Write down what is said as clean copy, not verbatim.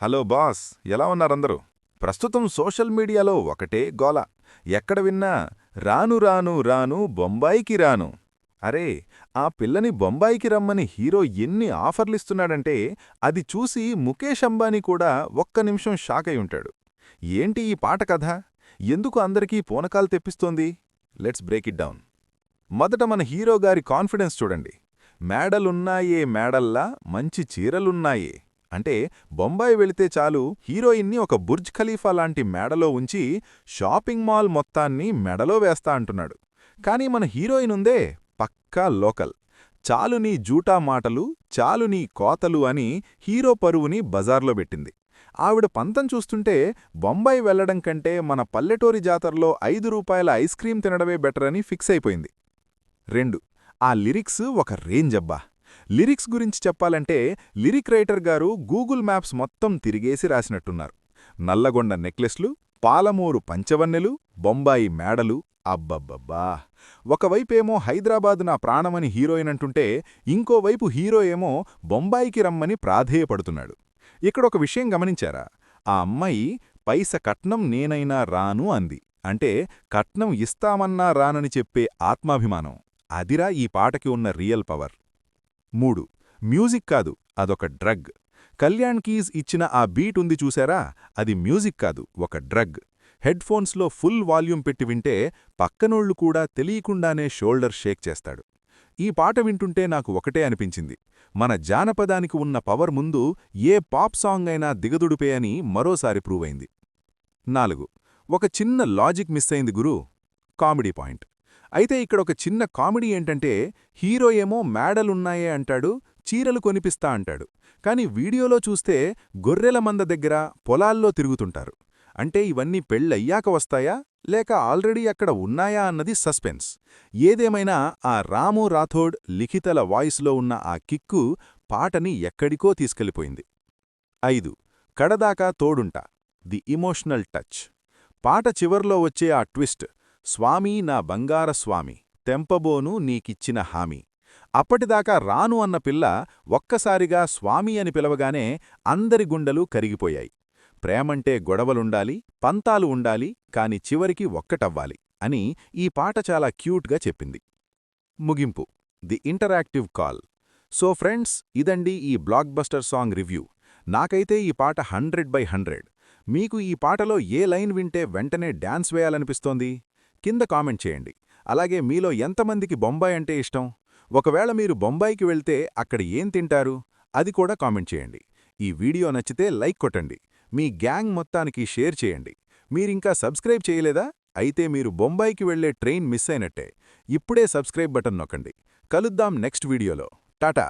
Hello boss, ఎలా ఉన్నారందరూ? ప్రస్తుతం social మీడియాలో ఒకటే గోల. ఎక్కడ విన్నా రాను రాను రాను బొంబాయికి రాను. అరే, ఆ పిల్లని బొంబాయికి రమ్మని హీరో ఎన్ని ఆఫర్లిస్తున్నాడంటే అది చూసి ముఖేష్ అంబానీ కూడా ఒక్క నిమిషం షాకై ఉంటాడు. ఏంటి ఈ పాట కథ? ఎందుకు అందరికీ పూనకాలు తెప్పిస్తోంది? Let's break it down. మొదట మన హీరో గారి కాన్ఫిడెన్స్ చూడండి. మేడలున్నాయే మేడల్లా మంచి చీరలున్నాయే అంటే బొంబాయి వెళితే చాలు హీరోయిన్ని ఒక బుర్జ్ ఖలీఫా లాంటి మేడలో ఉంచి షాపింగ్ మాల్ మొత్తాన్ని మెడలో వేస్తా అంటున్నాడు. కానీ మన హీరోయిన్ ఉందే పక్కా లోకల్. చాలు నీ జూటా మాటలు, చాలు నీ కోతలు అని హీరో పరువుని బజార్లో పెట్టింది. ఆవిడ పంతం చూస్తుంటే బొంబాయి వెళ్లడం కంటే మన పల్లెటూరి జాతరలో ₹5 ఐస్ క్రీం తినడమే బెటర్ అని ఫిక్స్ అయిపోయింది. 2. ఆ లిరిక్స్ ఒక రేంజబ్బా. లిరిక్స్ గురించి చెప్పాలంటే లిరిక్ రైటర్ గారు గూగుల్ మ్యాప్స్ మొత్తం తిరిగేసి రాసినట్టున్నారు. నల్లగొండ నెక్లెస్లు, పాలమూరు పంచవన్నెలు, బొంబాయి మేడలు, అబ్బబ్బబ్బా! ఒకవైపేమో హైదరాబాద్ నా ప్రాణమని హీరోయిన్ అంటుంటే ఇంకోవైపు హీరో ఏమో బొంబాయికి రమ్మని ప్రాధేయపడుతున్నాడు. ఇక్కడొక విషయం గమనించారా? ఆ అమ్మాయి పైస కట్నం నేనైనా రాను అంది. అంటే కట్నం ఇస్తామన్నా రానని చెప్పే ఆత్మాభిమానం. అదిరా ఈ పాటకి ఉన్న రియల్ పవర్. 3. మ్యూజిక్ కాదు, అదొక డ్రగ్. కళ్యాణ్ కీజ్ ఇచ్చిన ఆ బీట్ ఉంది చూసారా? అది మ్యూజిక్ కాదు, ఒక డ్రగ్. హెడ్ఫోన్స్లో ఫుల్ వాల్యూమ్ పెట్టి వింటే పక్కనోళ్లు కూడా తెలియకుండానే షోల్డర్ షేక్ చేస్తాడు. ఈ పాట వింటుంటే నాకు ఒకటే అనిపించింది, మన జానపదానికి ఉన్న పవర్ ముందు ఏ పాప్ సాంగ్ అయినా దిగదుడిపే అని మరోసారి ప్రూవ్ అయింది. 4. ఒక చిన్న లాజిక్ మిస్ అయింది గురూ, కామెడీ పాయింట్. అయితే ఇక్కడొక చిన్న కామెడీ ఏంటంటే హీరో ఏమో మేడలున్నాయే అంటాడు, చీరలు కొనిపిస్తా అంటాడు. కాని వీడియోలో చూస్తే గొర్రెల మంద దగ్గర పొలాల్లో తిరుగుతుంటారు. అంటే ఇవన్నీ పెళ్ళయ్యాక వస్తాయా లేక ఆల్రెడీ అక్కడ ఉన్నాయా అన్నది సస్పెన్స్. ఏదేమైనా ఆ రాము రాథోడ్ లిఖితల వాయిస్లో ఉన్న ఆ కిక్కు పాటని ఎక్కడికో తీసుకెళ్ళిపోయింది. 5. కడదాకా తోడుంటా, ది ఇమోషనల్ టచ్. పాట చివర్లో వచ్చే ఆ ట్విస్ట్, స్వామీ నా బంగార స్వామి, తెంపబోను నీకిచ్చిన హామీ. అప్పటిదాకా రాను అన్న పిల్ల ఒక్కసారిగా స్వామి అని పిలవగానే అందరి గుండెలు కరిగిపోయాయి. ప్రేమంటే గొడవలుండాలి, పంతాలు ఉండాలి, కాని చివరికి ఒక్కటవ్వాలి అని ఈ పాట చాలా క్యూట్గా చెప్పింది. ముగింపు, the interactive call. So friends, ఇదండి ఈ బ్లాక్ బస్టర్ సాంగ్ రివ్యూ. నాకైతే ఈ పాట 100/100. మీకు ఈ పాటలో ఏ లైన్ వింటే వెంటనే డాన్స్ వేయాలనిపిస్తోంది? కింద కామెంట్ చేయండి. అలాగే మీలో ఎంతమందికి బొంబాయి అంటే ఇష్టం? ఒకవేళ మీరు బొంబాయికి వెళ్తే అక్కడ ఏం తింటారు? అది కూడా కామెంట్ చేయండి. ఈ వీడియో నచ్చితే లైక్ కొట్టండి. మీ గ్యాంగ్ మొత్తానికి షేర్ చేయండి. మీరింకా సబ్స్క్రైబ్ చేయలేదా? అయితే మీరు బొంబాయికి వెళ్లే ట్రైన్ మిస్ అయినట్టే. ఇప్పుడే సబ్స్క్రైబ్ బటన్ నొక్కండి. కలుద్దాం నెక్స్ట్ వీడియోలో. టాటా.